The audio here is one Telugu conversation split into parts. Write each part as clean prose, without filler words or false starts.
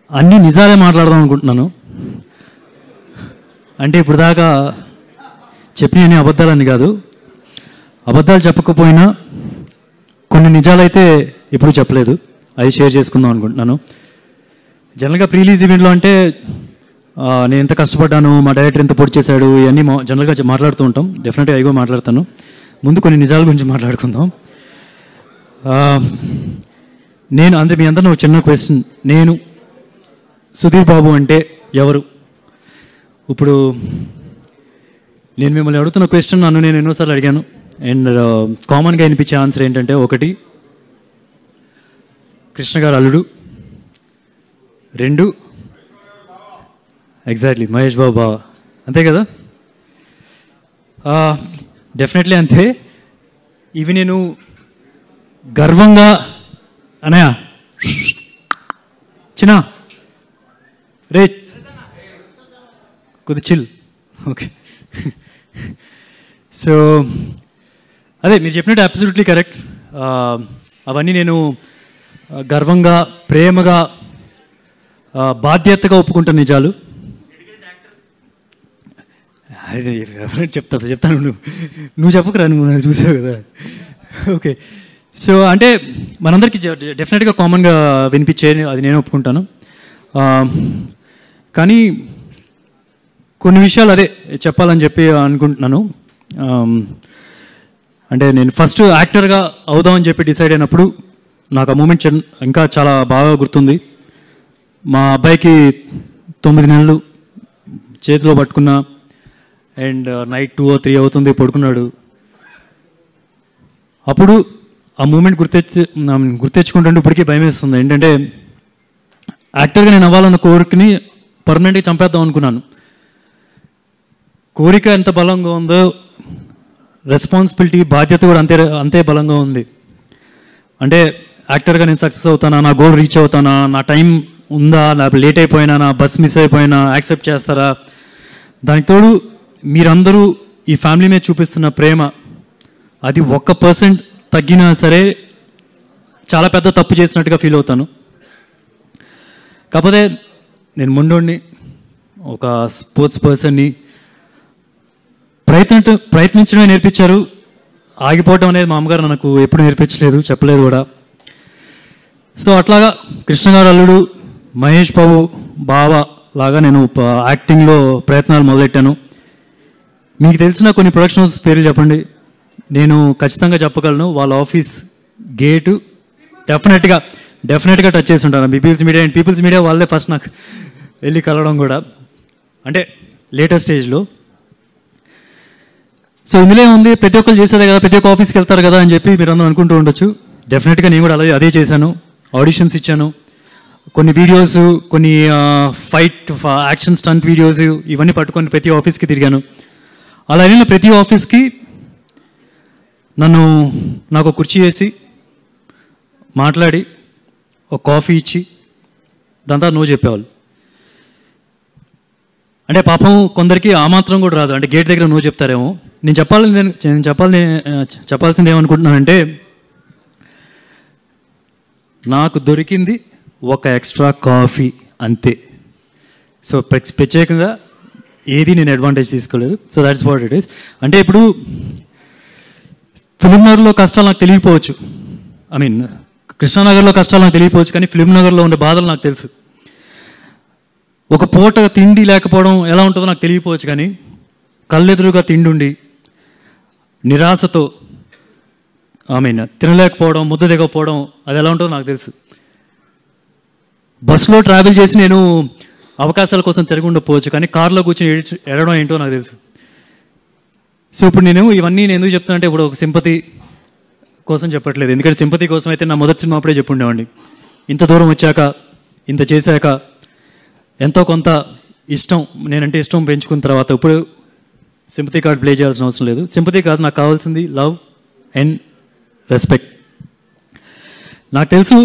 అన్నీ నిజాలే మాట్లాడదాం అనుకుంటున్నాను. అంటే ఇప్పుడు దాకా చెప్పినవి అబద్ధాలని కాదు, అబద్ధాలు చెప్పకపోయినా కొన్ని నిజాలైతే ఎప్పుడు చెప్పలేదు, అవి షేర్ చేసుకుందాం అనుకుంటున్నాను. జనరల్గా ప్రీ రిలీజ్ ఈవెంట్లో అంటే నేను ఎంత కష్టపడ్డాను, మా డైరెక్టర్ ఎంత పొడి చేశాడు, ఇవన్నీ జనరల్గా మాట్లాడుతూ ఉంటాం. డెఫినెట్గా అవి కూడా మాట్లాడతాను. ముందు కొన్ని నిజాల గురించి మాట్లాడుకుందాం. నేను అంటే మీ అందరూ ఒక చిన్న క్వశ్చన్, నేను సుధీర్ బాబు అంటే ఎవరు? ఇప్పుడు నేను మిమ్మల్ని అడుగుతున్న క్వశ్చన్ నన్ను నేను ఎన్నోసార్లు అడిగాను. అండ్ కామన్గా వినిపించే ఆన్సర్ ఏంటంటే, ఒకటి కృష్ణ గారు అల్లుడు, 2 ఎగ్జాక్ట్లీ మహేష్ బాబు బావ. అంతే కదా? డెఫినెట్లీ అంతే. ఇవి నేను గర్వంగా అనయా చిన్న రే కొద్ది చిల్. ఓకే, సో అదే మీరు చెప్పినట్టు అబ్సల్యూట్లీ కరెక్ట్. అవన్నీ నేను గర్వంగా, ప్రేమగా, బాధ్యతగా ఒప్పుకుంటాను నిజాలు. అదే చెప్తాను, నువ్వు చెప్పకురా, నువ్వు చూసావు కదా. ఓకే, సో అంటే మనందరికీ డెఫినెట్గా కామన్గా వినిపించే అది నేను ఒప్పుకుంటాను. కానీ కొన్ని విషయాలు అదే చెప్పాలని చెప్పి అనుకుంటున్నాను. అంటే నేను ఫస్ట్ యాక్టర్గా అవుదామని చెప్పి డిసైడ్ అయినప్పుడు నాకు ఆ మూమెంట్ ఇంకా చాలా బాగా గుర్తుంది. మా అబ్బాయికి 9 నెలలు చేతిలో పట్టుకున్నా, అండ్ నైట్ 2 or 3 అవుతుంది, పడుకున్నాడు. అప్పుడు ఆ మూమెంట్ గుర్తెచ్చుకుంటుంటే ఇప్పటికీ భయం వేస్తుంది. ఏంటంటే యాక్టర్గా నేను అవ్వాలన్న కోరికని పర్మనెంట్గా చంపేద్దాం అనుకున్నాను. కోరిక ఎంత బలంగా ఉందో రెస్పాన్సిబిలిటీ, బాధ్యత కూడా అంతే బలంగా ఉంది. అంటే యాక్టర్గా నేను సక్సెస్ అవుతానా, నా గోల్ రీచ్ అవుతానా, నా టైం ఉందా, నా లేట్ అయిపోయినా, నా బస్ మిస్ అయిపోయినా యాక్సెప్ట్ చేస్తారా? దానికి తోడు మీరందరూ ఈ ఫ్యామిలీ మీద చూపిస్తున్న ప్రేమ, అది 1% తగ్గినా సరే చాలా పెద్ద తప్పు చేసినట్టుగా ఫీల్ అవుతాను. కాకపోతే నేను ముండోడిని, ఒక స్పోర్ట్స్ పర్సన్ని, ప్రయత్నించడమే నేర్పించారు. ఆగిపోవడం అనేది మా అమ్మగారు నాకు ఎప్పుడు నేర్పించలేదు, చెప్పలేదు కూడా. సో అట్లాగా కృష్ణ గారు అల్లుడు, మహేష్ బాబు బావ లాగా నేను యాక్టింగ్లో ప్రయత్నాలు మొదలెట్టాను. మీకు తెలిసిన కొన్ని ప్రొడక్షన్ హౌస్ పేర్లు చెప్పండి, నేను ఖచ్చితంగా చెప్పగలను. వాళ్ళ ఆఫీస్ గేటు డెఫినెట్గా టచ్ చేసి ఉంటాను. పీపుల్స్ మీడియా వాళ్ళే ఫస్ట్ నాకు వెళ్ళి కలవడం కూడా, అంటే లేటెస్ట్ స్టేజ్లో. సో ఇందులో ఉంది, ప్రతి ఒక్కరు చేసేదే కదా, ప్రతి ఒక్క ఆఫీస్కి వెళ్తారు కదా అని చెప్పి మీరు అందరూ అనుకుంటూ ఉండొచ్చు. డెఫినెట్గా నేను కూడా అదే చేశాను. ఆడిషన్స్ ఇచ్చాను, కొన్ని వీడియోస్, కొన్ని యాక్షన్ స్టంట్ వీడియోస్ ఇవన్నీ పట్టుకొని ప్రతి ఆఫీస్కి తిరిగాను. అలా వెళ్ళిన ప్రతి ఆఫీస్కి నాకు కుర్చీ వేసి మాట్లాడి ఒక కాఫీ ఇచ్చి దాంతో నో చెప్పేవాళ్ళు. అంటే పాపం కొందరికి ఆ మాత్రం కూడా రాదు, అంటే గేట్ దగ్గర నో చెప్తారేమో. నేను చెప్పాల్సింది ఏమనుకుంటున్నానంటే, నాకు దొరికింది ఒక ఎక్స్ట్రా కాఫీ అంతే. సో ప్రత్యేకంగా ఏది నేను అడ్వాంటేజ్ తీసుకోలేదు. So that's what it is. అంటే ఇప్పుడు ఫిలింనగర్లో కష్టాలు నాకు తెలియకపోవచ్చు, కృష్ణానగర్లో కష్టాలు నాకు తెలియకపోవచ్చు, కానీ ఫిలింనగర్లో ఉండే బాధలు నాకు తెలుసు. ఒక పూట తిండి లేకపోవడం ఎలా ఉంటుందో నాకు తెలియకపోవచ్చు, కానీ కళ్ళెదురుగా తిండి ఉండి నిరాశతో తినలేకపోవడం, ముద్ద దిగకపోవడం, అది ఎలా ఉంటుందో నాకు తెలుసు. బస్సులో ట్రావెల్ చేసి నేను అవకాశాల కోసం తిరిగి ఉండకపోవచ్చు, కానీ కార్లో కూర్చొని ఎడడం ఏంటో నాకు తెలుసు. సో ఇప్పుడు ఇవన్నీ నేను ఎందుకు చెప్తున్నా అంటే, ఇప్పుడు ఒక సింపతి కోసం చెప్పట్లేదు. ఎందుకంటే సింపతి కోసం అయితే నా మొదటి సినిమా అప్పుడే చెప్పుండేవాడిని. ఇంత దూరం వచ్చాక, ఇంత చేశాక, ఎంతో కొంత నేనంటే ఇష్టం పెంచుకున్న తర్వాత ఇప్పుడు సింపతి కార్డ్ ప్లే చేయాల్సిన అవసరం లేదు. సింపతి కాదు, నాకు కావాల్సింది లవ్ అండ్ రెస్పెక్ట్. నాకు తెలుసు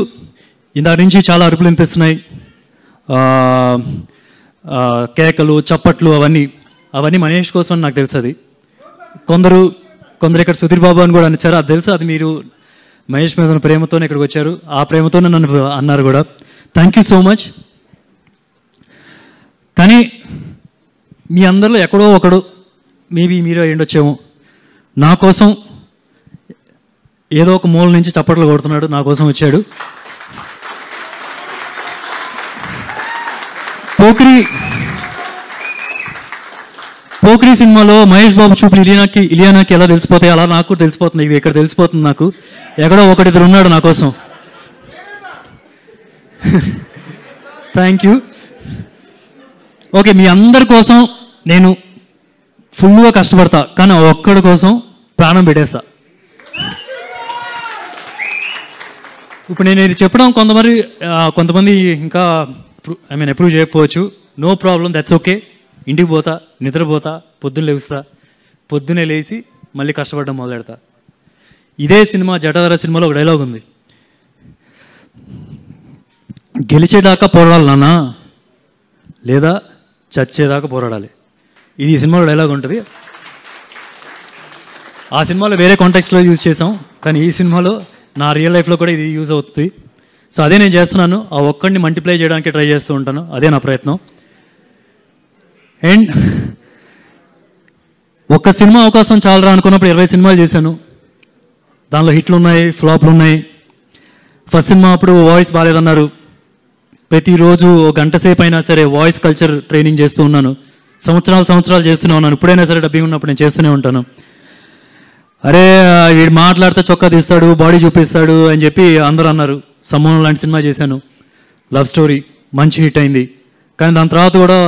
ఇందాక నుంచి చాలా అరుపులు వినిపిస్తున్నాయి, కేకలు, చప్పట్లు, అవన్నీ మహేష్ కోసం నాకు తెలుసు. అది కొందరు ఇక్కడ సుధీర్ బాబు అని కూడా అనిచ్చారు, అది తెలుసు. అది మీరు మహేష్ మీద ఉన్న ప్రేమతోనే ఇక్కడికి వచ్చారు, ఆ ప్రేమతోనే నన్ను అన్నారు కూడా. Thank you so much. కానీ మీ అందరిలో ఎక్కడో ఒకడు, మేబీ మీరే అయ్యుండొచ్చేమో, నా కోసం ఏదో ఒక మూల నుంచి చప్పట్లు కొడుతున్నాడు, నా కోసం వచ్చాడు. పోకిరి సినిమాలో మహేష్ బాబు చూపులు ఇలియానాకి ఎలా తెలిసిపోతాయి, అలా నాకు కూడా తెలిసిపోతుంది. ఇది ఇక్కడ తెలిసిపోతుంది నాకు. ఎక్కడో ఒకటిద్దరు ఉన్నాడు నా కోసం. Thank you. ఓకే, మీ అందరి కోసం నేను ఫుల్గా కష్టపడతా, కానీ ఒక్కడి కోసం ప్రాణం పెట్టేస్తా. ఇప్పుడు నేను ఇది చెప్పడం కొంతమంది ఇంకా అప్రూవ్ చేయకపోవచ్చు. No problem, that's okay. ఇంటికి పోతా, నిద్రపోతా, పొద్దున్న లేస్తా, పొద్దున్నే లేచి మళ్ళీ కష్టపడడం మొదలెడతా. ఇదే సినిమా జటాధర సినిమాలో ఒక డైలాగ్ ఉంది, గెలిచేదాకా పోరాడాలి నాన్న, లేదా చచ్చేదాకా పోరాడాలి. ఇది ఈ సినిమాలో డైలాగ్ ఉంటుంది. ఆ సినిమాలో వేరే కాంటెక్స్ట్లో యూజ్ చేసాం, కానీ ఈ సినిమాలో నా రియల్ లైఫ్లో కూడా ఇది యూజ్ అవుతుంది. సో అదే నేను చేస్తున్నాను. ఆ ఒక్కడిని మల్టిప్లై చేయడానికి ట్రై చేస్తూ ఉంటాను. అదే నా ప్రయత్నం. అండ్ ఒక్క సినిమా అవకాశం చాలరా అనుకున్నప్పుడు 20 సినిమాలు చేశాను. దానిలో హిట్లు ఉన్నాయి, ఫ్లాప్లు ఉన్నాయి. ఫస్ట్ సినిమా అప్పుడు వాయిస్ బాగాలేదన్నారు. ప్రతిరోజు ఒక గంట సేపు అయినా సరే వాయిస్ కల్చర్ ట్రైనింగ్ చేస్తూ ఉన్నాను. సంవత్సరాలు చేస్తూనే ఉన్నాను. ఇప్పుడైనా సరే డబ్బింగ్ ఉన్నప్పుడు నేను చేస్తూనే ఉంటాను. అరే వీడు మాట్లాడితే చొక్కా తీస్తాడు, బాడీ చూపిస్తాడు అని చెప్పి అందరూ అన్నారు. సమ్మోహన్ లాంటి సినిమా చేశాను, లవ్ స్టోరీ, మంచి హిట్ అయింది. కానీ దాని తర్వాత కూడా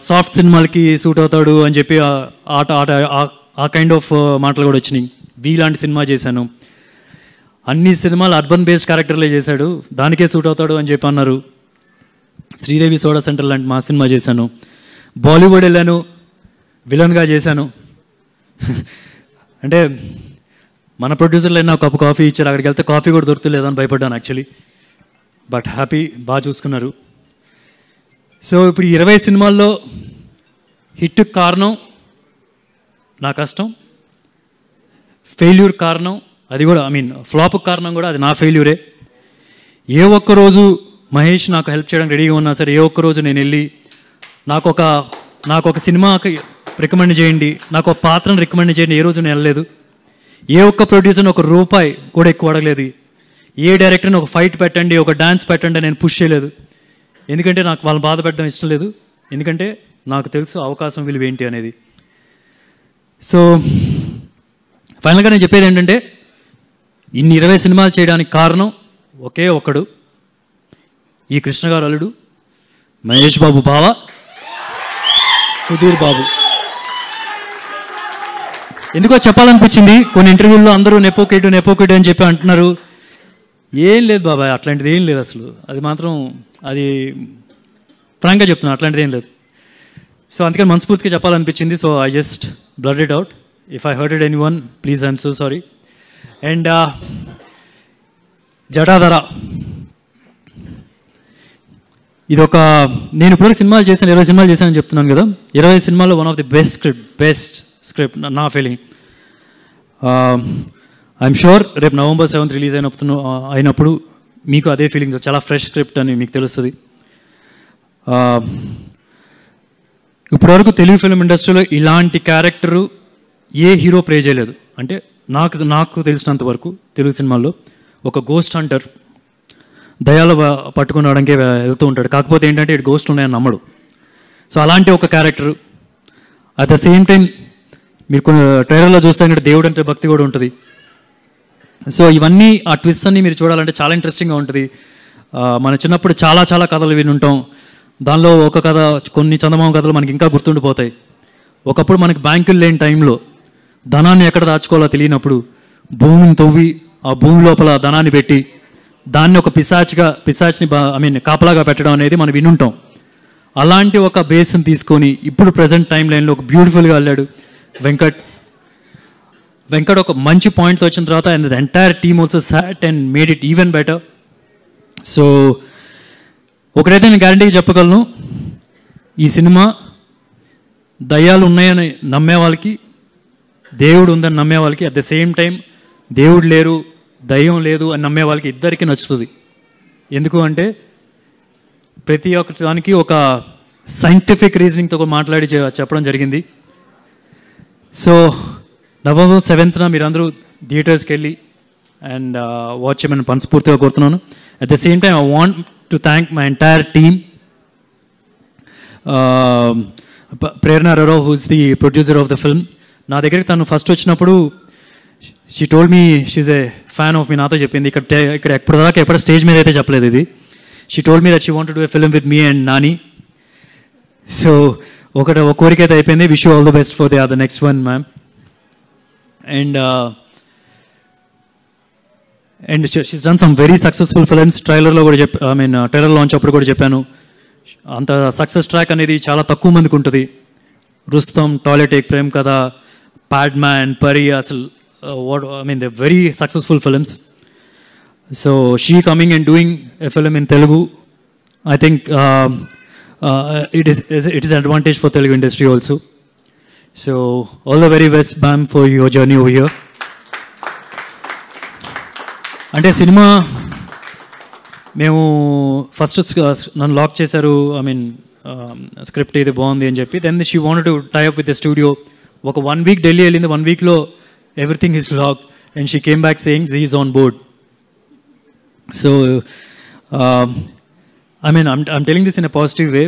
సాఫ్ట్ సినిమాలకి సూట్ అవుతాడు అని చెప్పి ఆ కైండ్ ఆఫ్ మాటలు కూడా వచ్చినాయి. వీ లాంటి సినిమా చేశాను. అన్ని సినిమాలు అర్బన్ బేస్డ్ క్యారెక్టర్లే చేశాడు, దానికే సూట్ అవుతాడు అని చెప్పి అన్నారు. శ్రీదేవి సోడా సెంటర్ లాంటి మా సినిమా చేశాను. బాలీవుడ్ వెళ్ళాను, విలన్గా చేశాను. అంటే మన ప్రొడ్యూసర్లు అయినా కప్పు కాఫీ ఇచ్చారు, అక్కడికి వెళ్తే కాఫీ కూడా దొరుకుతలేదని భయపడ్డాను యాక్చువల్లీ. బట్ హ్యాపీ, బాగా చూసుకున్నారు. సో ఇప్పుడు 20 సినిమాల్లో హిట్కి కారణం నా కష్టం, ఫెయిల్యూర్ కారణం అది కూడా, ఫ్లాప్కి కారణం కూడా అది నా ఫెయిల్యూరే. ఏ ఒక్కరోజు మహేష్ నాకు హెల్ప్ చేయడానికి రెడీగా ఉన్నా సరే, ఏ ఒక్కరోజు నేను వెళ్ళి నాకు ఒక సినిమాకి రికమెండ్ చేయండి, నాకు ఒక పాత్రను రికమెండ్ చేయండి, ఏ రోజు నేను వెళ్ళలేదు. ఏ ఒక్క ప్రొడ్యూసర్ని ఒక రూపాయి కూడా ఎక్కువ అడగలేదు. ఏ డైరెక్టర్ని ఒక ఫైట్ పెట్టండి, ఒక డాన్స్ పెట్టండి నేను పుష్ చేయలేదు. ఎందుకంటే నాకు వాళ్ళని బాధ పెట్టడం ఇష్టం లేదు. ఎందుకంటే నాకు తెలుసు అవకాశం విలువ ఏంటి అనేది. సో ఫైనల్గా నేను చెప్పేది ఏంటంటే, ఇన్ని 20 సినిమాలు చేయడానికి కారణం ఒకే ఒక్కడు, ఈ కృష్ణ గారు అల్లుడు మహేష్ బాబు బావ సుధీర్ బాబు. ఎందుకో చెప్పాలనిపించింది. కొన్ని ఇంటర్వ్యూల్లో అందరూ నెపోకేటు అని చెప్పి అంటున్నారు. ఏం లేదు బాబాయ్, అట్లాంటిది ఏం లేదు అసలు. అది ఫ్రాంక్గా చెప్తున్నాను, అట్లాంటిది ఏం లేదు. సో అందుకని మనస్ఫూర్తిగా చెప్పాలనిపించింది. So I just blurt it out. If I hurted anyone, please I'm so sorry. And Jatadhara ఇదొక, నేను ఇప్పుడు సినిమాలు చేశాను, 20 సినిమాలు చేశానని చెప్తున్నాను కదా. 20 సినిమాల్లో one of the best script నా ఫీలింగ్. ఐఎమ్ షూర్ రేపు November 7th రిలీజ్ అయినప్పుడు మీకు అదే ఫీలింగ్, చాలా ఫ్రెష్ స్క్రిప్ట్ అని మీకు తెలుస్తుంది. ఇప్పటివరకు తెలుగు ఫిల్మ్ ఇండస్ట్రీలో ఇలాంటి క్యారెక్టరు ఏ హీరో ప్లే చేయలేదు. అంటే నాకు తెలిసినంత వరకు తెలుగు సినిమాల్లో ఒక గోస్ట్ హంటర్ దయాలు పట్టుకుని రావడానికి వెళ్తూ ఉంటాడు. కాకపోతే ఏంటంటే ఇటు గోస్ట్ ఉన్నాయని నమ్మడు. సో అలాంటి ఒక character. At the same time మీరు కొన్ని ట్రైలర్లో చూస్తే అంటే దేవుడు అంటే భక్తి కూడా ఉంటుంది. సో ఇవన్నీ, ఆ ట్విస్ట్ అన్ని మీరు చూడాలంటే చాలా ఇంట్రెస్టింగ్గా ఉంటుంది. మన చిన్నప్పుడు చాలా కథలు వినుంటాం. దానిలో ఒక కథ, కొన్ని చందమామ కథలు మనకి ఇంకా గుర్తుండిపోతాయి. ఒకప్పుడు మనకి బ్యాంకులు లేని టైంలో ధనాన్ని ఎక్కడ దాచుకోవాలో తెలియనప్పుడు భూమిని తవ్వి ఆ భూమి లోపల ధనాన్ని పెట్టి దాన్ని ఒక పిశాచిని కాపలాగా పెట్టడం అనేది మనం వినుంటాం. అలాంటి ఒక బేస్ని తీసుకొని ఇప్పుడు ప్రజెంట్ టైం లైన్లో ఒక బ్యూటిఫుల్గా వెళ్ళాడు వెంకట్ ఒక మంచి పాయింట్తో వచ్చిన తర్వాత and the entire team also sat and made it even better. So ఒకటైతే నేను గ్యారంటీగా చెప్పగలను, ఈ సినిమా దయ్యాలు ఉన్నాయని నమ్మే వాళ్ళకి, దేవుడు ఉందని నమ్మే వాళ్ళకి, అట్ ద సేమ్ టైం దేవుడు లేరు దయ్యం లేదు అని నమ్మే వాళ్ళకి ఇద్దరికీ నచ్చుతుంది. ఎందుకు అంటే ప్రతి ఒక్క దానికి ఒక సైంటిఫిక్ రీజనింగ్తో కూడా మాట్లాడి చెప్పడం జరిగింది. సో November 7th మీరందరూ థియేటర్స్కి వెళ్ళి అండ్ వాచ్ చేయమని మనస్ఫూర్తిగా కోరుతున్నాను. At the same time I want to thank my entire team. Prerna Arora who's the producer of the film. నా దగ్గరికి తను ఫస్ట్ వచ్చినప్పుడు she told me she's a fan of me, నాతో చెప్పింది. ఇక్కడ ఎప్పుడు స్టేజ్ మీద అయితే చెప్పలేదు ఇది. She told me that she want to do a film with me and Nani. So ఒక కోరిక అయితే అయిపోయింది. Wish you all the best for the next one ma'am. And she's done some very successful films. ట్రైలర్లో కూడా ట్రైలర్ లాంచ్ అప్పుడు కూడా చెప్పాను, అంత సక్సెస్ ట్రాక్ అనేది చాలా తక్కువ మందికి ఉంటుంది. రుస్తం, టాయిలెట్ ఏక్ ప్రేమ్ కథ, ప్యాడ్ మ్యాన్, పరి, అసలు they very successful films. So she coming and doing a film in Telugu, I think it is an advantage for Telugu industry also. So all the very best ma'am for your journey over here. అంటే సినిమా మేము ఫస్ట్ నన్ను లాక్ చేశారు, స్క్రిప్ట్ ఇది బాగుంది అని చెప్పి. Then she wanted to tie up with the studio. ఒక 1 week ఢిల్లీ వెళ్ళింది. 1 weekలో everything is lock and she came back saying she is on board. So I'm telling this in a positive way.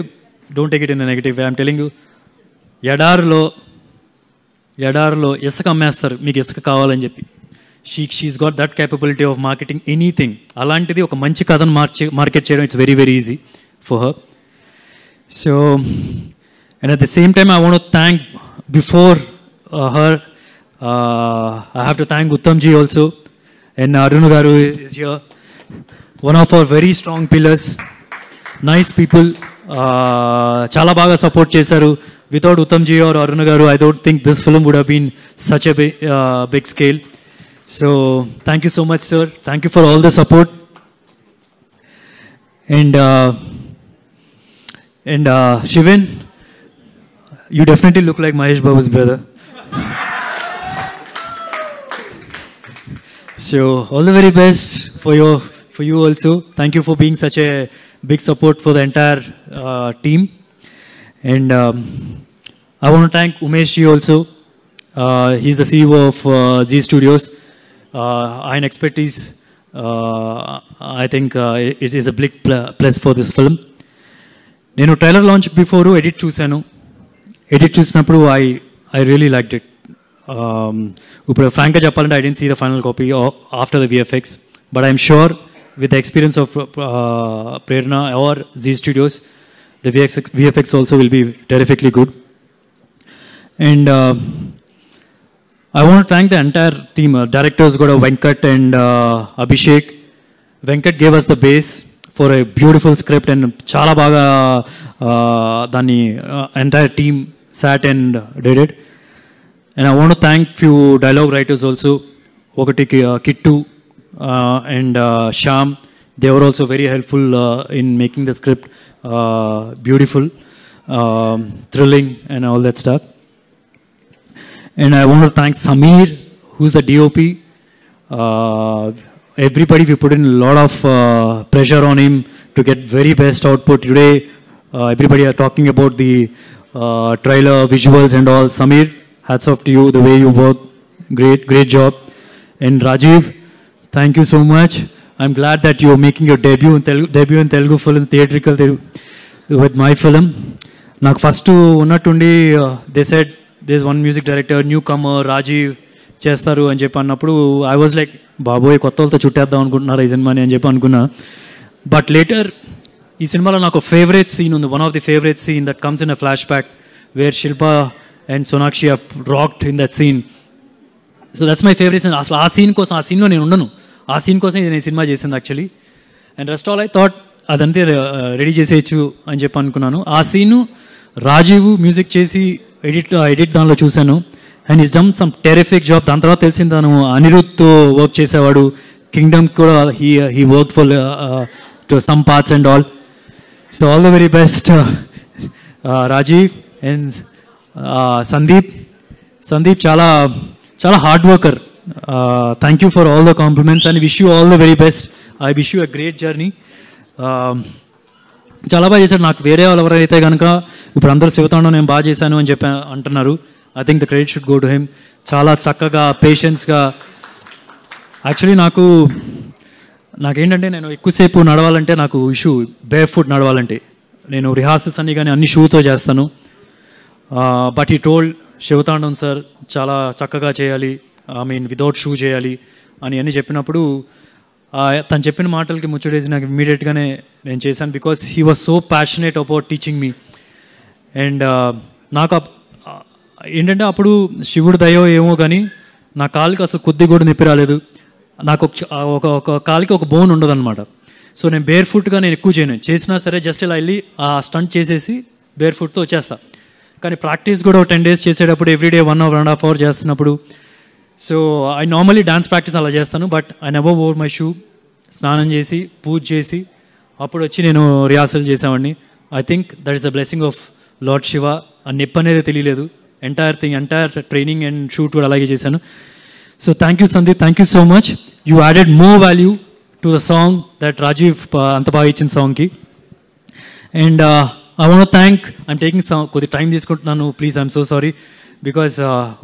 Don't take it in a negative way. I'm telling you, ఎడారిలో ఇసుక అమ్మేస్తారు మీకు ఇసుక కావాలని చెప్పి. She's got that capability of marketing anything. అలాంటిది ఒక మంచి కథను మార్కెట్ చేయడం it's very very easy for her. So and at the same time I want to thank before her I have to thank Uttam ji also, and Arun garu is here, one of our very strong pillars. Nice people, chala baga support chesaru. Without Uttam ji or Arun garu, I don't think this film would have been such a big scale. So thank you so much, sir. Thank you for all the support. And Shivan, you definitely look like Mahesh Babu's brother. So all the very best for you also. Thank you for being such a big support for the entire team. And I want to thank Umesh ji also. He's the CEO of Zee Studios. Iron expertise, I think it is a big plus for this film. Nenu trailer launch before edit chusanu. Edit chusinapudu I really liked it. Uppudu frankly cheppalante I didn't see the final copy after the VFX, but I'm sure with the experience of Prerna or Zee Studios, the VFX also will be terrifically good. And I want to thank the entire team, directors Goda Venkat and Abhishek. Venkat gave us the base for a beautiful script, and chala baga dani entire team sat and did it. And I want to thank few dialogue writers also, Okati Kittu and Sham. They were also very helpful in making the script beautiful, thrilling and all that stuff. And I want to thank Samir, who's the DOP. Everybody, we put in a lot of pressure on him to get very best output. Today, everybody are talking about the trailer, visuals and all. Samir, hats off to you, the way you work. Great job. And Rajiv, thank you so much. I'm glad that you're making your debut in Telugu film, theatrical with my film. నాకు ఫస్ట్ ఉన్నట్టుండి they said this one music director newcomer Rajeev చేస్తారు అని చెప్పి అన్నప్పుడు ఐ వాజ్ లైక్ బాబోయ్ కొత్త వాళ్ళతో చుట్టేద్దాం అనుకుంటున్నారు ఈ సినిమాని అని చెప్పి అనుకున్నా. బట్ లేటర్ ఈ సినిమాలో నాకు ఫేవరెట్ సీన్ ఉంది, one of the favourite scene that comes in a flashback where Shilpa and Sonakshi have rocked in that scene. So that's my favorite scene. అసలు ఆ సీన్లో నేను ఉండను, ఆ సీన్ కోసం నేను ఈ సినిమా చేసింది actually. And rest all I thought అదంతే రెడీ చేసేయచ్చు అని చెప్పి అనుకున్నాను. ఆ సీను రాజీవ్ మ్యూజిక్ చేసి ఎడిట్ దానిలో చూశాను, and is done some terrific job. దాని తర్వాత తెలిసింది తను అనిరుద్ధ్తో వర్క్ చేసేవాడు, కింగ్డమ్ కూడా he work for to some parts and all. So all the very best Rajiv. And Sandeep చాలా చాలా hard worker. Thank you for all the compliments and wish you all the very best. I wish you a great journey. చాలా బాగా చేశాడు. నాకు వేరే వాళ్ళు ఎవరైతే కనుక ఇప్పుడు అందరూ శివతాండం నేను బాగా చేశాను అని చెప్పి అంటున్నారు. I think the credit should go to him. చాలా చక్కగా పేషెన్స్గా. యాక్చువల్లీ నాకేంటంటే నేను ఎక్కువసేపు నడవాలంటే నాకు ఇష్యూ, బేర్ ఫుట్ నడవాలంటే. నేను రిహార్సల్స్ అన్నీ కానీ అన్ని షూతో చేస్తాను. బట్ ఈ టోల్డ్ శివతాండం సార్ చాలా చక్కగా చేయాలి, ఐ మీన్ వితౌట్ షూ చేయాలి అని అన్నీ చెప్పినప్పుడు తను చెప్పిన మాటలకి ముచ్చటేసి నాకు ఇమ్మీడియట్గానే నేను చేశాను. Because he was so passionate about teaching me. And నాకు ఏంటంటే అప్పుడు శివుడు దయో ఏమో కానీ నా కాలుకి అసలు కొద్ది కూడా నొప్పి రాలేదు. నాకు ఒక కాలికి ఒక బోన్ ఉండదన్నమాట. సో నేను బేర్ ఫుట్గా నేను ఎక్కువ చేసినా సరే జస్ట్ ఇలా వెళ్ళి ఆ స్టంట్ చేసేసి బేర్ ఫుట్తో వచ్చేస్తా. కానీ ప్రాక్టీస్ కూడా 10 days చేసేటప్పుడు ఎవ్రీడే 1 hour 1.5 hour చేస్తున్నప్పుడు, so I normally dance practice అలా చేస్తాను. But I never wore my shoe. స్నానం చేసి పూజ చేసి అప్పుడు వచ్చి నేను రిహార్సల్ చేసేవాడిని. I think that is the blessing of lord Shiva. ఆ నొప్పి అనేది తెలియలేదు. ఎంటైర్ ట్రైనింగ్ అండ్ షూట్ కూడా అలాగే చేశాను. So thank you Sandeep, thank you so much. You added more value to the song that Rajiv అంత బాగా ఇచ్చిన సాంగ్కి. And I want thank, I'm taking కొద్ది టైం తీసుకుంటున్నాను, please I'm so sorry. Because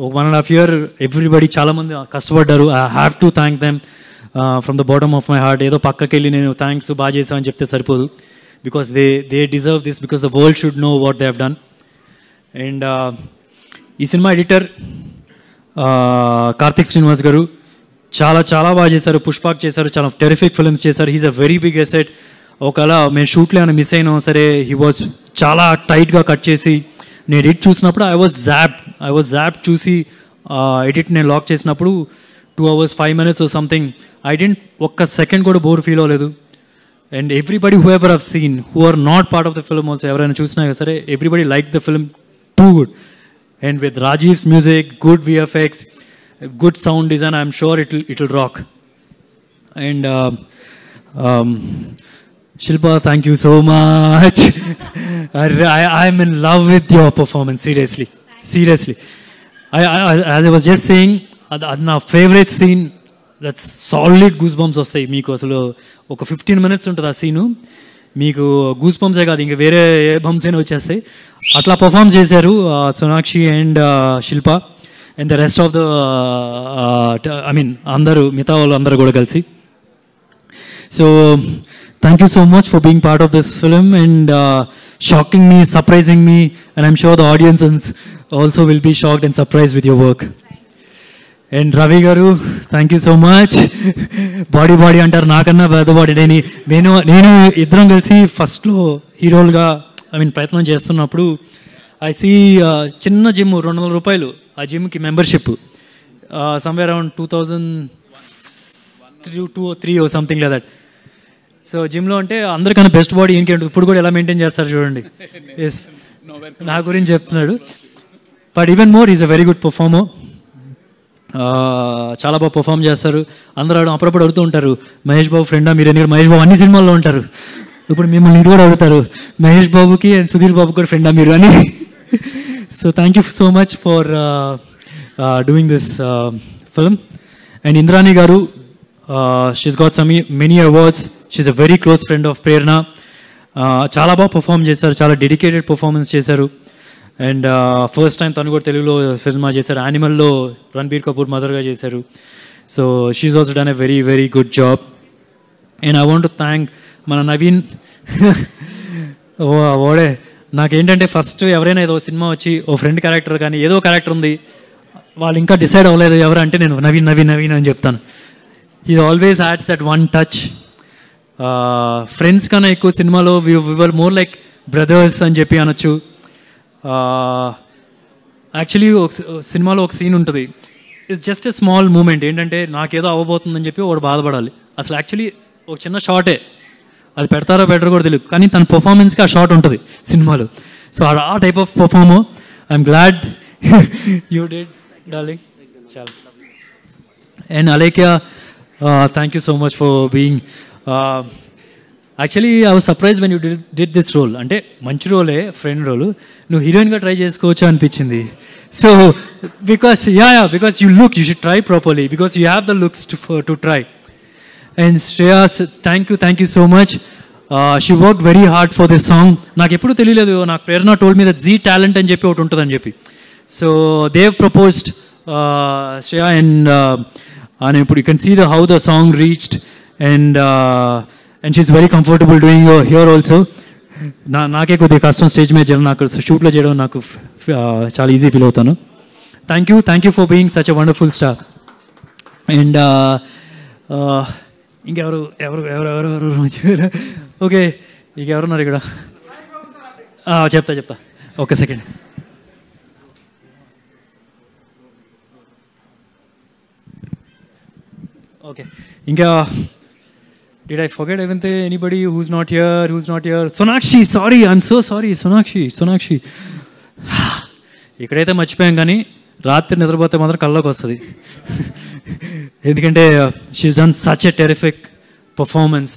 1.5 year everybody చాలామంది కష్టపడ్డారు. I have to thank them from the bottom of my heart. ఏదో పక్కకి వెళ్ళి నేను థ్యాంక్స్ బాగా చేసామని చెప్తే సరిపోదు. Because they deserve this, because the world should know what they have done. And ఈ సినిమా ఎడిటర్ కార్తిక్ శ్రీనివాస్ గారు చాలా చాలా బాగా చేశారు. పుష్పాక్ చేశారు, చాలా టెరిఫిక్ ఫిల్మ్స్ చేశారు. He's a very big asset. ఒకవేళ మేము షూట్లో ఏమైనా మిస్ అయినా సరే హీ వాజ్ చాలా టైట్గా కట్ చేసి, నేను ఎడిట్ చూసినప్పుడు ఐ వాజ్ జాప్ చూసి ఎడిట్ నేను లాక్ చేసినప్పుడు 2 hours 5 minutes something. I didn't ఒక్క సెకండ్ కూడా బోర్ ఫీల్ అవ్వలేదు. And everybody who ever have seen, who are not part of the film also, ఎవరైనా చూసినా సరే everybody like the film too good. And with Rajiv's music, good VFX, good sound design, I'm sure it'll rock. And Shilpa, thank you so much. I'm in love with your performance, seriously. As I was just saying, my favorite scene, that's solid goosebumps వస్తాయి మీకు. అసలు ఒక 15 minutes ఉంటుంది ఆ సీను, మీకు గూస్ బంప్సే కాదు ఇంకా వేరే ఏ బంప్స్ అయినా వచ్చేస్తాయి. అట్లా పర్ఫామ్ చేశారు Sonakshi and Shilpa and the rest of the I mean అందరూ, మిగతా వాళ్ళు అందరూ కూడా కలిసి. So thank you so much for being part of this film and shocking me, surprising me, and I'm sure the audience also will be shocked and surprise with your work. And Ravi garu, thank you so much. Buddy అంటారు, నాకన్నా పెద్ద బాడీ. నేను ఇద్దరం కలిసి ఫస్ట్లో హీరోలుగా ఐ మీన్ ప్రయత్నం చేస్తున్నప్పుడు ఐ సీ చిన్న జిమ్, 200 రూపాయలు ఆ జిమ్కి membership, somewhere around 2003 or something like that. So జిమ్లో అంటే అందరికన్నా బెస్ట్ బాడీ ఇంకేంటి, ఇప్పుడు కూడా ఎలా మెయింటైన్ చేస్తారు చూడండి. ఎస్, నా గురించి చెప్తున్నాడు. But even more is a very good performer. చాలా బాగా పర్ఫామ్ చేస్తారు. అందరూ అప్పుడప్పుడు అడుగుతూ ఉంటారు, మహేష్ బాబు ఫ్రెండా మీరు? ఎందుకంటే మహేష్ బాబు అన్ని సినిమాల్లో ఉంటారు. ఇప్పుడు మిమ్మల్ని ఇంటి కూడా అడుగుతారు, మహేష్ బాబుకి అండ్ సుధీర్ బాబు కూడా ఫ్రెండా మీరు అని. So thank you so much for doing this film. And Indrani garu, she's got many awards. She's a very close friend of Prerna. చాలా బాగా పర్ఫామ్ చేశారు, చాలా డెడికేటెడ్ పర్ఫార్మెన్స్ చేశారు. అండ్ ఫస్ట్ టైం తను కూడా తెలుగులో సినిమా చేశారు. యానిమల్లో రణబీర్ కపూర్ మదర్గా చేశారు. So she also done a very very good job. And I want to thank మన నవీన్. ఓడే నాకేంటంటే ఫస్ట్ ఎవరైనా ఏదో సినిమా వచ్చి ఓ ఫ్రెండ్ క్యారెక్టర్ కానీ ఏదో క్యారెక్టర్ ఉంది, వాళ్ళు ఇంకా డిసైడ్ అవ్వలేదు ఎవరు అంటే నేను నవీన్ అని చెప్తాను. He always had that one touch. Friends కన్నా ఎక్కువ సినిమాలో we were more like brothers అని చెప్పి అనొచ్చు. యాక్చువల్లీ ఒక సినిమాలో ఒక సీన్ ఉంటుంది, it's just a small moment. ఏంటంటే నాకేదో అవ్వబోతుందని చెప్పి వాడు బాధపడాలి. అసలు యాక్చువల్లీ ఒక చిన్న షార్టే, అది పెడతారో బెటర్ కూడా తెలియదు, కానీ తన పర్ఫార్మెన్స్కి ఆ షార్ట్ ఉంటుంది సినిమాలో. సో ఆ type of performer. I'm glad you did darling. చాలా. And Alekhya, thank you so much for being. Actually I was surprise when you did this role. అంటే మంచి రోలే, ఫ్రెండ్ రోలు, నువ్వు హీరోయిన్గా ట్రై చేసుకోవచ్చు అనిపించింది. So because because you should try properly because you have the looks to try. And Shreyas, thank you so much. She work very hard for this song. నాకు ఎప్పుడు తెలియలేదు, నాకు ప్రేరణ టోల్డ్ మీ దట్ జీ టాలెంట్ అని చెప్పి ఒకటి ఉంటుందని చెప్పి. So Dev proposed Shreya and ఇప్పుడు you can see how the song reached and she's very comfortable doing here also. నాకే కొద్దిగా కష్టం స్టేజ్ మీద చేయడం, నాకు షూట్లో చేయడం నాకు చాలా ఈజీ ఫీల్ అవుతాను. Thank you for being such a wonderful star. And ఇంకెవరు ఓకే, ఇంకెవరున్నారు ఇక్కడ? చెప్తా ఒక సెకండ్. ఓకే, ఇంకా did I forget anybody who's not here? Sonakshi, sorry, I'm so sorry. Sonakshi ఇక్కడైతే మర్చిపోయాం, కానీ రాత్రి నిద్రపోతే మాత్రం కల్లోకి వస్తుంది. ఎందుకంటే she's done such a terrific performance.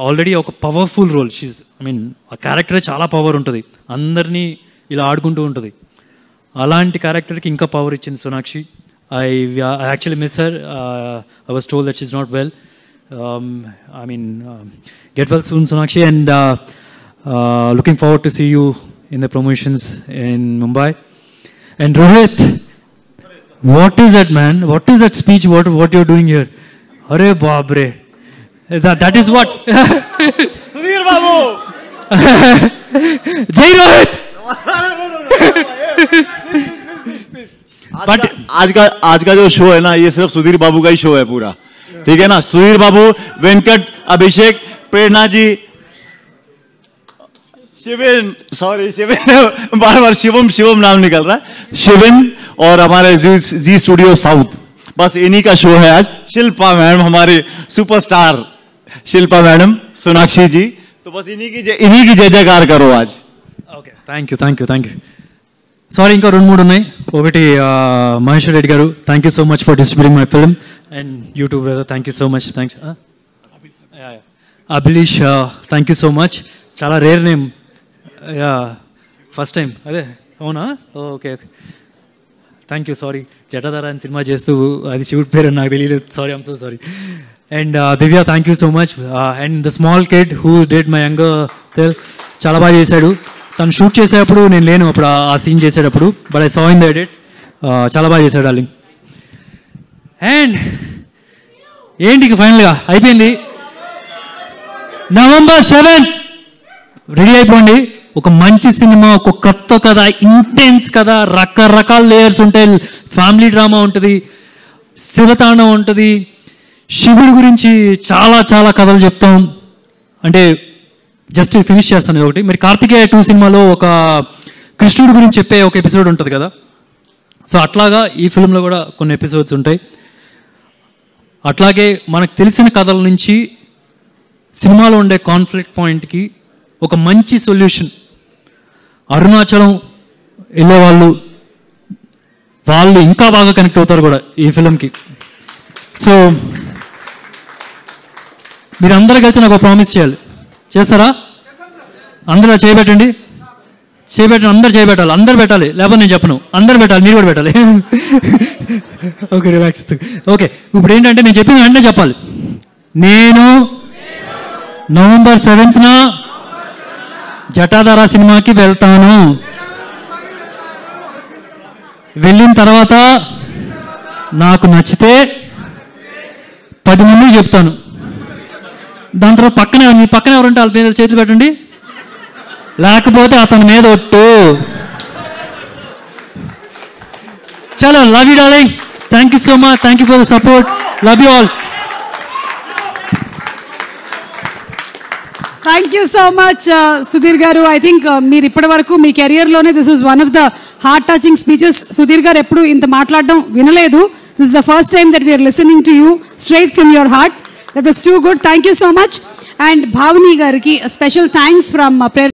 Already ఒక పవర్ఫుల్ రోల్. ఆ క్యారెక్టరే చాలా పవర్ ఉంటుంది, అందరినీ ఇలా ఆడుకుంటూ ఉంటుంది. అలాంటి క్యారెక్టర్కి ఇంకా పవర్ ఇచ్చింది Sonakshi. I actually miss her. I was told that she's not well. Get well soon, Sonakshi, and looking forward to see you in the promotions in Mumbai. And Rohit, what is that, man? What is that speech? What you're doing here? Arey babre, that is what. Sudhir Babu. Jai Rohit. But आज का जो शो है ना, ये सिर्फ सुधीर बाबू का ही शो है पूरा, ठीक है ना? सुधीर बाबू, वेंकट, अभिषेक, प्रेरणा जी, शिविन, सॉरी शिविन, बार शिवम नाम निकल रहा है, शिविन, और हमारे जी स्टूडियो साउथ, बस इन्हीं का शो है आज. शिल्पा मैडम, हमारी सुपरस्टार शिल्पा मैडम, सोनाक्षी जी, तो बस इन्हीं की जय जयकार करो आज. Okay, thank you. సారీ, ఇంకా 2-3 ఉన్నాయి. ఒకటి Maheshwar Reddy garu, thank you so much for distributing my film. And YouTube brother, thank you so much. Thanks. Abhilish, thank you so much. చాలా రేర్ నేమ్, ఫస్ట్ టైం. అదే అవునా? Okay, thank you. Sorry, Jatadhara అని సినిమా చేస్తూ అది షూట్ పేరు నాకు తెలియలేదు. Sorry, I'm so sorry. And Divya, thank you so much. And the small kid who did my younger టెల్, చాలా బాగా చేశాడు. తను షూట్ చేసేటప్పుడు నేను లేను అప్పుడు, ఆ సీన్ చేసేటప్పుడు, but I saw in the edit. చాలా బాగా చేశాడు డార్లింగ్. అండ్ ఏంటి ఫైనల్గా అయిపోయింది. November 7 రెడీ అయిపోండి. ఒక మంచి సినిమా, ఒక కొత్త కథ, ఇంటెన్స్ కథ, రకరకాల లేయర్స్ ఉంటాయి. ఫ్యామిలీ డ్రామా ఉంటుంది, శివతాండం ఉంటుంది, శివుడి గురించి చాలా చాలా కథలు చెప్తాం. అంటే జస్ట్ ఫినిష్ చేస్తాను ఒకటి. మరి కార్తికేయ 2 సినిమాలో ఒక కృష్ణుడి గురించి చెప్పే ఒక ఎపిసోడ్ ఉంటుంది కదా, సో అట్లాగా ఈ ఫిల్మ్లో కూడా కొన్ని ఎపిసోడ్స్ ఉంటాయి. అట్లాగే మనకు తెలిసిన కథల నుంచి సినిమాలో ఉండే కాన్ఫ్లిక్ట్ పాయింట్కి ఒక మంచి సొల్యూషన్. అరుణాచలం వెళ్ళే వాళ్ళు ఇంకా బాగా కనెక్ట్ అవుతారు కూడా ఈ ఫిల్మ్కి. సో మీరందరూ కలిసి నాకు ప్రామిస్ చేయాలి. చేస్తారా? అందరూ చేయబెట్టండి, అందరు చేయబెట్టాలి, అందరు పెట్టాలి, లేకపోతే నేను చెప్పను. అందరు పెట్టాలి, మీరు కూడా పెట్టాలి. Okay, relax. ఓకే, ఇప్పుడు ఏంటంటే నేను చెప్పిన వెంటనే చెప్పాలి. నేను November 7th జటాధార సినిమాకి వెళ్తాను. వెళ్ళిన తర్వాత నాకు నచ్చితే 10 మందికి చెప్తాను. దాని తర్వాత మీ పక్కన ఎవరుంటే వాళ్ళ మీద చేతులు పెట్టండి, లేకపోతే అతని మీద ఒట్టు. చలో, love you darling. Thank you so much. Thank you for the support. Love you all. Thank you so much Sudheer garu. I think మీరు ఇప్పటి వరకు మీ కెరియర్లోనే this is one of the heart touching speeches. Sudheer garu ఎప్పుడు ఇంత మాట్లాడడం వినలేదు. This is the first time that we're listening to you straight from your heart. That was too good. Thank you so much. And Bhavani gariki a special thanks from